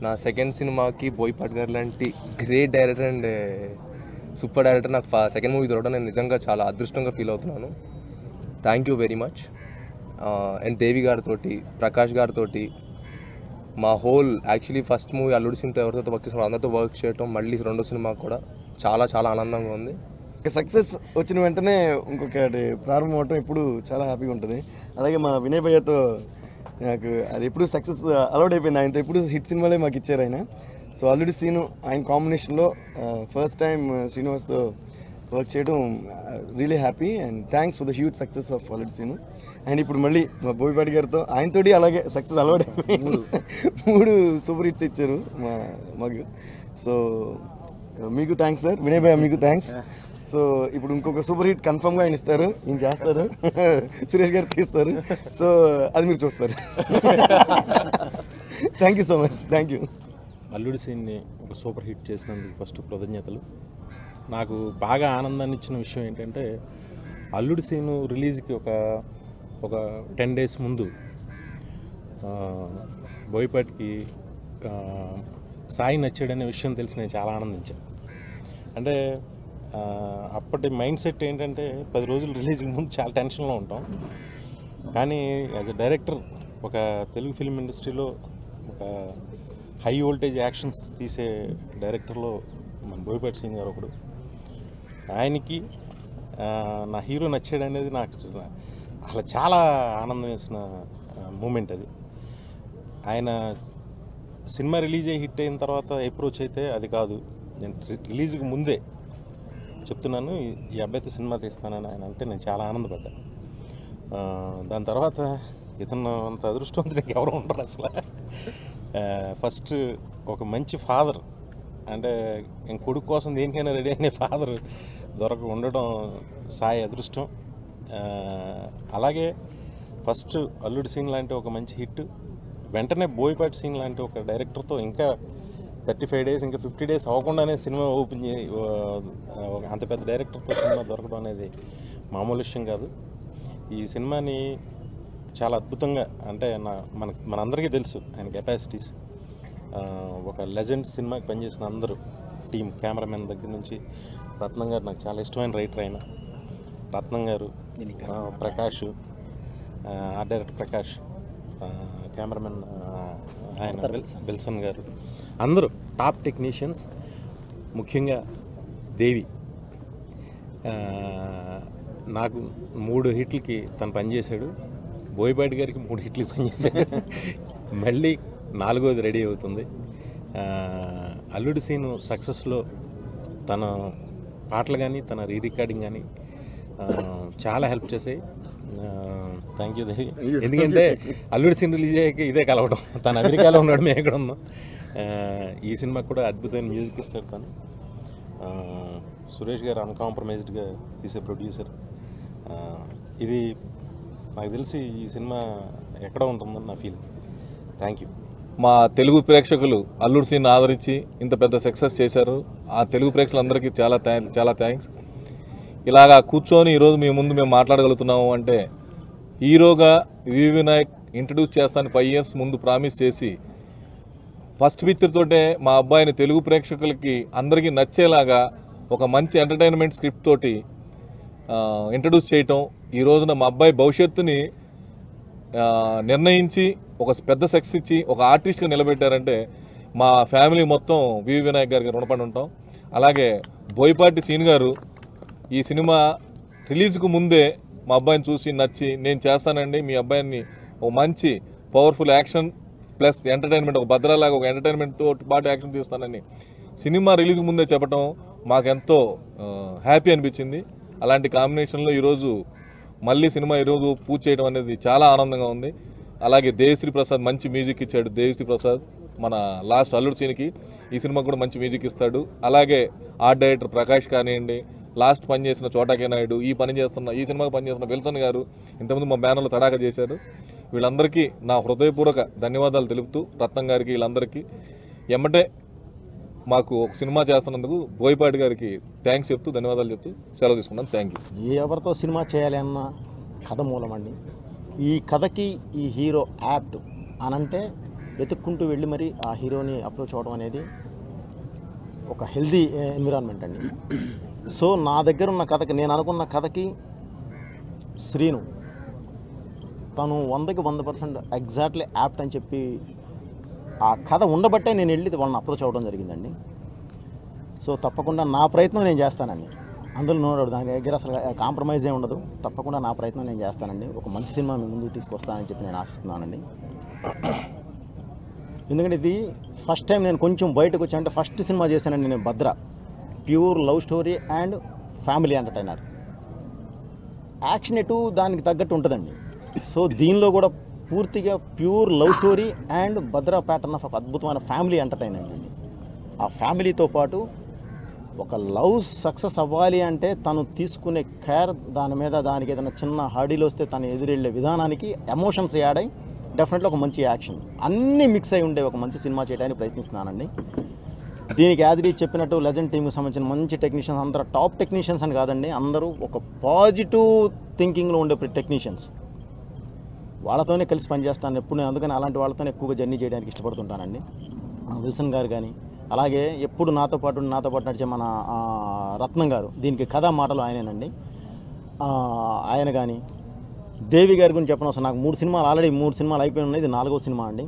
నా సెకండ్ సినిమాకి బోయపాటి గారు లాంటి great director and super director నాకు సెకండ్ మూవీ దొరకడం నేను నిజంగా చాలా అదృష్టంగా ఫీల్ అవుతున్నాను. Thank you very much. And దేవి గారితో, ప్రకాష్ గారితో, మా హోల్ యాక్చువల్లీ ఫస్ట్ మూవీ అల్లుడి సినిమాతో ఎవరితో వర్క్ చేసిన అందరితో వర్క్ చేయడం, మళ్ళీ రెండో సినిమా కూడా చాలా చాలా ఆనందంగా ఉంది. సక్సెస్ వచ్చిన వెంటనే ఇంకొకటి ప్రారంభం అవటం ఇప్పుడు చాలా హ్యాపీగా ఉంటుంది. అలాగే మా వినయ్ భయ్యతో నాకు అది ఎప్పుడు సక్సెస్ అలౌడ్ అయిపోయింది. ఆయనతో ఎప్పుడు హిట్ సినిమాలే మాకు ఇచ్చారు ఆయన. సో అల్లుడి సీను ఆయన కాంబినేషన్లో ఫస్ట్ టైం శ్రీనివాస్తో వర్క్ చేయడం really happy and thanks for the huge success of అల్లుడి సీను. అండ్ ఇప్పుడు మళ్ళీ మా బోయపాటి గారితో ఆయనతోటి అలాగే సక్సెస్ అలవాటు 3 సూపర్ హిట్స్ ఇచ్చారు మాకు. సో మీకు థ్యాంక్స్ సార్. వినయ్ భయ్య మీకు థ్యాంక్స్. సో ఇప్పుడు ఇంకొక సూపర్ హిట్ కన్ఫర్మ్గా ఆయన ఇస్తారు, ఈయన చేస్తారు, సురేష్ గారు తీస్తారు. సో అది మీరు చూస్తారు. Thank you so much. Thank you. అల్లుడి సీన్ని ఒక సూపర్ హిట్ చేసినందుకు ఫస్ట్ కృతజ్ఞతలు. నాకు బాగా ఆనందాన్ని ఇచ్చిన విషయం ఏంటంటే అల్లుడి సీను రిలీజ్కి ఒక 10 days ముందు బోయపాటికి సాయి నచ్చాడనే విషయం తెలిసి నేను చాలా ఆనందించాను. అంటే అప్పటి మైండ్ సెట్ ఏంటంటే 10 రోజులు రిలీజ్కి ముందు చాలా టెన్షన్లో ఉంటాం. కానీ యాజ్ ఎ డైరెక్టర్ ఒక తెలుగు ఫిల్మ్ ఇండస్ట్రీలో ఒక హై వోల్టేజ్ యాక్షన్స్ తీసే డైరెక్టర్లో మన బోయపాటి సింగ్ గారు ఒకడు. ఆయనకి నా హీరో నచ్చాడు అనేది నాకు అసలు చాలా ఆనందం వేసిన మూమెంట్ అది. ఆయన సినిమా రిలీజ్ అయ్యి హిట్ అయిన తర్వాత అప్రోచ్ అయితే అది కాదు, నేను రిలీజ్కి ముందే చెప్తున్నాను ఈ అబ్బాయితో సినిమా తీస్తానని ఆయన అంటే నేను చాలా ఆనందపడ్డా. దాని తర్వాత ఇతను అంత అదృష్టవంతుడికి ఎవరు ఉండరు అసలు. ఫస్ట్ ఒక మంచి ఫాదర్, అంటే కొడుకు కోసం దేనికైనా రెడీ అయిన ఫాదర్ ఉండడం సాయి అదృష్టం. అలాగే ఫస్ట్ అల్లుడి సీన్ లాంటి ఒక మంచి హిట్, వెంటనే బోయపాటి సీన్ లాంటి ఒక డైరెక్టర్తో ఇంకా 35 days ఇంకా 50 days అవ్వకుండానే సినిమా ఓపెన్ అంత పెద్ద డైరెక్టర్తో సినిమా దొరకడం అనేది మామూలు విషయం కాదు. ఈ సినిమాని చాలా అద్భుతంగా, అంటే మనందరికీ తెలుసు ఆయన కెపాసిటీస్. ఒక లెజెండ్ సినిమాకి పనిచేసిన అందరూ టీం, కెమెరామెన్ దగ్గర నుంచి రత్నం గారు నాకు చాలా ఇష్టమైన రైటర్. ఆయన రత్నం గారు, Prakash, art director Prakash, cameraman ఆయన బిల్సన్ గారు, అందరూ టాప్ టెక్నీషియన్స్. ముఖ్యంగా దేవి నాకు 3 హిట్లకి తను పనిచేశాడు. బోయపాటి గారికి 3 హిట్లకి పనిచేశాడు. మళ్ళీ 4వది రెడీ అవుతుంది. అల్లుడి సీను సక్సెస్లో తన పాటలు కానీ తన రికార్డింగ్ కానీ చాలా హెల్ప్ చేసాయి. థ్యాంక్ యూ దేవి. ఎందుకంటే అల్లుడి సీన్ రిలీజ్ అయ్యాక ఇదే కలవడం, తను అమెరికాలో ఉన్నాడు, మేము ఎక్కడ ఉన్నాం. ఈ సినిమాకి కూడా అద్భుతమైన మ్యూజిక్ ఇస్తాడు తను. సురేష్ గారు అన్కాంప్రమైజ్డ్గా తీసే ప్రొడ్యూసర్. ఇది నాకు తెలిసి ఈ సినిమా ఎక్కడ ఉంటుందని నా ఫీల్. Thank you. మా తెలుగు ప్రేక్షకులు అల్లుడి సీన్ ఆదరించి ఇంత పెద్ద సక్సెస్ చేశారు. ఆ తెలుగు ప్రేక్షకులందరికీ చాలా థ్యాంక్స్. ఇలాగా కూర్చొని ఈరోజు మీ ముందు మేము మాట్లాడగలుగుతున్నాము అంటే హీరోగా వి వినాయక్ ఇంట్రడ్యూస్ చేస్తాను 5 years ముందు ప్రామిస్ చేసి ఫస్ట్ పిక్చర్ తోటే మా అబ్బాయిని తెలుగు ప్రేక్షకులకి అందరికీ నచ్చేలాగా ఒక మంచి ఎంటర్టైన్మెంట్ స్క్రిప్ట్ తోటి ఇంట్రడ్యూస్ చేయటం, ఈ రోజున మా అబ్బాయి భవిష్యత్తుని నిర్ణయించి ఒక పెద్ద సక్సెస్ ఇచ్చి ఒక ఆర్టిస్ట్గా నిలబెట్టారంటే మా ఫ్యామిలీ మొత్తం వి వినాయక్ గారికి రుణపడి ఉంటాం. అలాగే బోయపాటి సీన్ గారు ఈ సినిమా రిలీజ్కు ముందే మా అబ్బాయిని చూసి నచ్చి నేను చేస్తానండి, మీ అబ్బాయిని ఒక మంచి పవర్ఫుల్ యాక్షన్ ప్లస్ ఎంటర్టైన్మెంట్, ఒక భద్రలాగా ఒక ఎంటర్టైన్మెంట్తో పాటు యాక్షన్ తీస్తానని సినిమా రిలీజ్కి ముందే చెప్పడం మాకెంతో హ్యాపీ అనిపించింది. అలాంటి కాంబినేషన్లో ఈరోజు మళ్ళీ సినిమా ఈరోజు పూజ చేయడం అనేది చాలా ఆనందంగా ఉంది. అలాగే దేవిశ్రీ ప్రసాద్ మంచి మ్యూజిక్ ఇచ్చాడు. దేవిశ్రీ ప్రసాద్ మన లాస్ట్ అల్లుడి సీన్కి ఈ సినిమా కూడా మంచి మ్యూజిక్ ఇస్తాడు. అలాగే ఆర్ట్ డైరెక్టర్ ప్రకాష్ కానివ్వండి, లాస్ట్ పనిచేసిన చోటాకే నాయుడు, ఈ సినిమాకి పనిచేస్తున్న విల్సన్ గారు, ఇంతకుముందు మా బ్యానర్లో తడాక చేశారు. వీళ్ళందరికీ నా హృదయపూర్వక ధన్యవాదాలు తెలుపుతూ రత్నం గారికి వీళ్ళందరికీ ఎమ్మటే మాకు ఒక సినిమా చేస్తున్నందుకు బోయపాటి గారికి థ్యాంక్స్ చెప్తూ ధన్యవాదాలు చెప్తూ సెలవు తీసుకున్నాను. Thank you. ఎవరితో సినిమా చేయాలి అన్న కథ మూలమండి. ఈ కథకి ఈ హీరో యాప్ట్ అనంటే వెతుక్కుంటూ వెళ్ళి మరి ఆ హీరోని అప్రోచ్ అవ్వడం అనేది ఒక హెల్దీ ఎన్విరాన్మెంట్ అండి. సో నా దగ్గర ఉన్న కథకి, నేను అనుకున్న కథకి శ్రీను తను 100కి 100% ఎగ్జాక్ట్లీ యాప్ట్ అని చెప్పి ఆ కథ ఉండబట్టే నేను వెళ్ళి వాళ్ళని అప్రోచ్ అవ్వడం జరిగిందండి. సో తప్పకుండా నా ప్రయత్నం నేను చేస్తానండి. అందులో నో డౌట్ దాని దగ్గర అసలు కాంప్రమైజ్ ఏ ఉండదు. తప్పకుండా నా ప్రయత్నం నేను చేస్తానండి. ఒక మంచి సినిమా మీ ముందుకు తీసుకొస్తానని చెప్పి నేను ఆశిస్తున్నానండి. ఎందుకంటే ఇది ఫస్ట్ టైం నేను కొంచెం బయటకు వచ్చి, అంటే ఫస్ట్ సినిమా చేశానండి నేను Bhadra. Pure love story and family entertainer. Action ఎటు దానికి తగ్గట్టు ఉంటుందండి. సో దీనిలో కూడా పూర్తిగా pure love story and Bhadra pattern of ఒక అద్భుతమైన ఫ్యామిలీ ఎంటర్టైనర్ అండి. ఆ ఫ్యామిలీతో పాటు ఒక లవ్ సక్సెస్ అవ్వాలి అంటే తను తీసుకునే కేర్, దాని మీద దానికి ఏదైనా చిన్న హర్డీలు వస్తే తను ఎదురెళ్ళే విధానానికి ఎమోషన్స్ యాడ్ అయ్యి డెఫినెట్గా ఒక మంచి యాక్షన్ అన్నీ మిక్స్ అయి ఉండే ఒక మంచి సినిమా చేయడానికి ప్రయత్నిస్తున్నానండి. దీనికి యాదరి చెప్పినట్టు లెజెండ్ టీంకి సంబంధించిన మంచి టెక్నీషియన్స్, అందరూ టాప్ టెక్నీషియన్స్ అని కాదండి, అందరూ ఒక పాజిటివ్ థింకింగ్లో ఉండే టెక్నీషియన్స్. వాళ్ళతోనే కలిసి పనిచేస్తాను ఎప్పుడు నేను. అందుకని అలాంటి వాళ్ళతోనే ఎక్కువగా జర్నీ చేయడానికి ఇష్టపడుతుంటానండి. విల్సన్ గారు కానీ, అలాగే ఎప్పుడు నాతో పాటు నడిచే మన రత్నం గారు, దీనికి కథా మాటలు ఆయనేనండి. ఆయన కానీ దేవి గారి గురించి చెప్పనవసరం. నాకు 3 సినిమాలు ఆల్రెడీ 3 సినిమాలు అయిపోయి ఉన్నాయి. ఇది 4వ సినిమా అండి.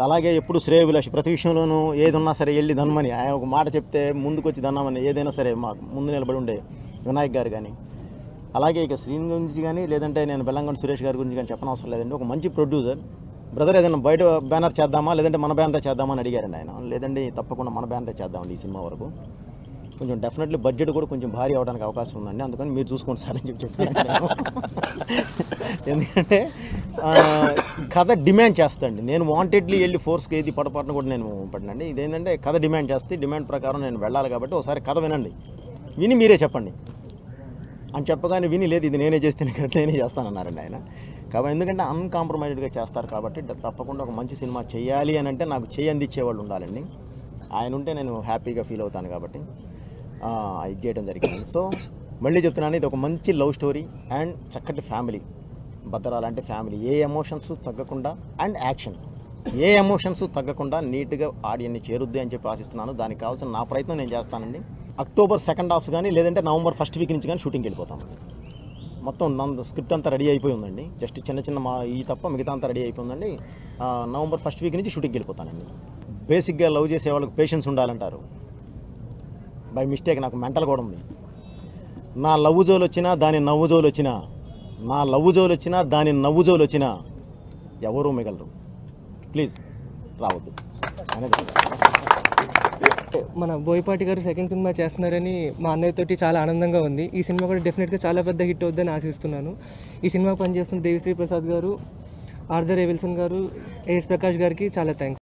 అలాగే ఎప్పుడు శ్రేయభిలాషి, ప్రతి విషయంలోనూ ఏది ఉన్నా సరే వెళ్ళి దన్నమని, ఆయన ఒక మాట చెప్తే ముందుకు వచ్చి దన్నమని, ఏదైనా సరే మాకు ముందు నిలబడి ఉండే వినాయక్ గారు కానీ, అలాగే ఇక శ్రీని గురించి కానీ, లేదంటే నేను బెల్లంకొండ సురేష్ గారి గురించి కానీ చెప్పనవసరం లేదండి. ఒక మంచి ప్రొడ్యూసర్. బ్రదర్ ఏదైనా బయట బ్యానర్ చేద్దామా లేదంటే మన బ్యానర్ చేద్దామా అని అడిగారండి ఆయన. లేదండి తప్పకుండా మన బ్యానర్ చేద్దామండి ఈ సినిమా వరకు. కొంచెం డెఫినెట్లీ బడ్జెట్ కూడా కొంచెం భారీ అవడానికి అవకాశం ఉందండి. అందుకని మీరు చూసుకోండి సార్ అని చెప్తాను. ఎందుకంటే కథ డిమాండ్ చేస్తాండి. నేను వాంటెడ్లీ వెళ్ళి ఫోర్స్కి ఏది పడపాటును కూడా నేను పడినండి. ఇదేంటంటే కథ డిమాండ్ చేస్తే డిమాండ్ ప్రకారం నేను వెళ్ళాలి కాబట్టి ఒకసారి కథ వినండి, విని మీరే చెప్పండి అని చెప్పగానే విని లేదు ఇది నేనే చేస్తేనే కరెక్ట్, నేనే చేస్తానన్నారండి ఆయన. కాబట్టి ఎందుకంటే అన్కాంప్రమైజ్డ్గా చేస్తారు కాబట్టి తప్పకుండా ఒక మంచి సినిమా చేయాలి అని అంటే నాకు చేయి అందించేవాళ్ళు ఉండాలండి. ఆయన ఉంటే నేను హ్యాపీగా ఫీల్ అవుతాను కాబట్టి ఇది చేయడం జరిగింది. సో మళ్ళీ చెప్తున్నాను, ఇది ఒక మంచి లవ్ స్టోరీ అండ్ చక్కటి ఫ్యామిలీ. భద్ర లాంటి ఫ్యామిలీ, ఏ ఎమోషన్స్ తగ్గకుండా అండ్ యాక్షన్, ఏ ఎమోషన్స్ తగ్గకుండా నీట్గా ఆడియన్ని చేరుద్ది అని చెప్పి ఆశిస్తున్నాను. దానికి కావాల్సిన నా ప్రయత్నం నేను చేస్తానండి. అక్టోబర్ 2nd హాఫ్ కానీ లేదంటే నవంబర్ 1st వీక్ నుంచి కానీ షూటింగ్కి వెళ్ళిపోతాము. మొత్తం స్క్రిప్ట్ అంతా రెడీ అయిపోయి ఉందండి. జస్ట్ చిన్న మా ఈ తప్ప మిగతా అంతా రెడీ అయిపోయిందండి. నవంబర్ 1st వీక్ నుంచి షూటింగ్కి వెళ్ళిపోతానండి. బేసిక్గా లవ్ చేసే వాళ్ళకి పేషెన్స్ ఉండాలంటారు. బై మిస్టేక్ నాకు మెంటల్ కూడా ఉంది. నా లవ్ జోలు వచ్చినా దాని నవ్వు జోలు వచ్చినా, నా లవ్ జోలు వచ్చినా దాని నవ్వు జోలు వచ్చినా ఎవరూ మిగలరు. ప్లీజ్ రావద్దు అనేది. మన బోయపాటి గారు సెకండ్ సినిమా చేస్తున్నారని మా అన్నయ్యతోటి చాలా ఆనందంగా ఉంది. ఈ సినిమా కూడా డెఫినెట్గా చాలా పెద్ద హిట్ అవుద్దని ఆశిస్తున్నాను. ఈ సినిమా పనిచేస్తున్న దేవిశ్రీ ప్రసాద్ గారు, ఆర్థర్ ఏ విల్సన్ గారు, ఏఎస్ ప్రకాష్ గారికి చాలా థ్యాంక్స్.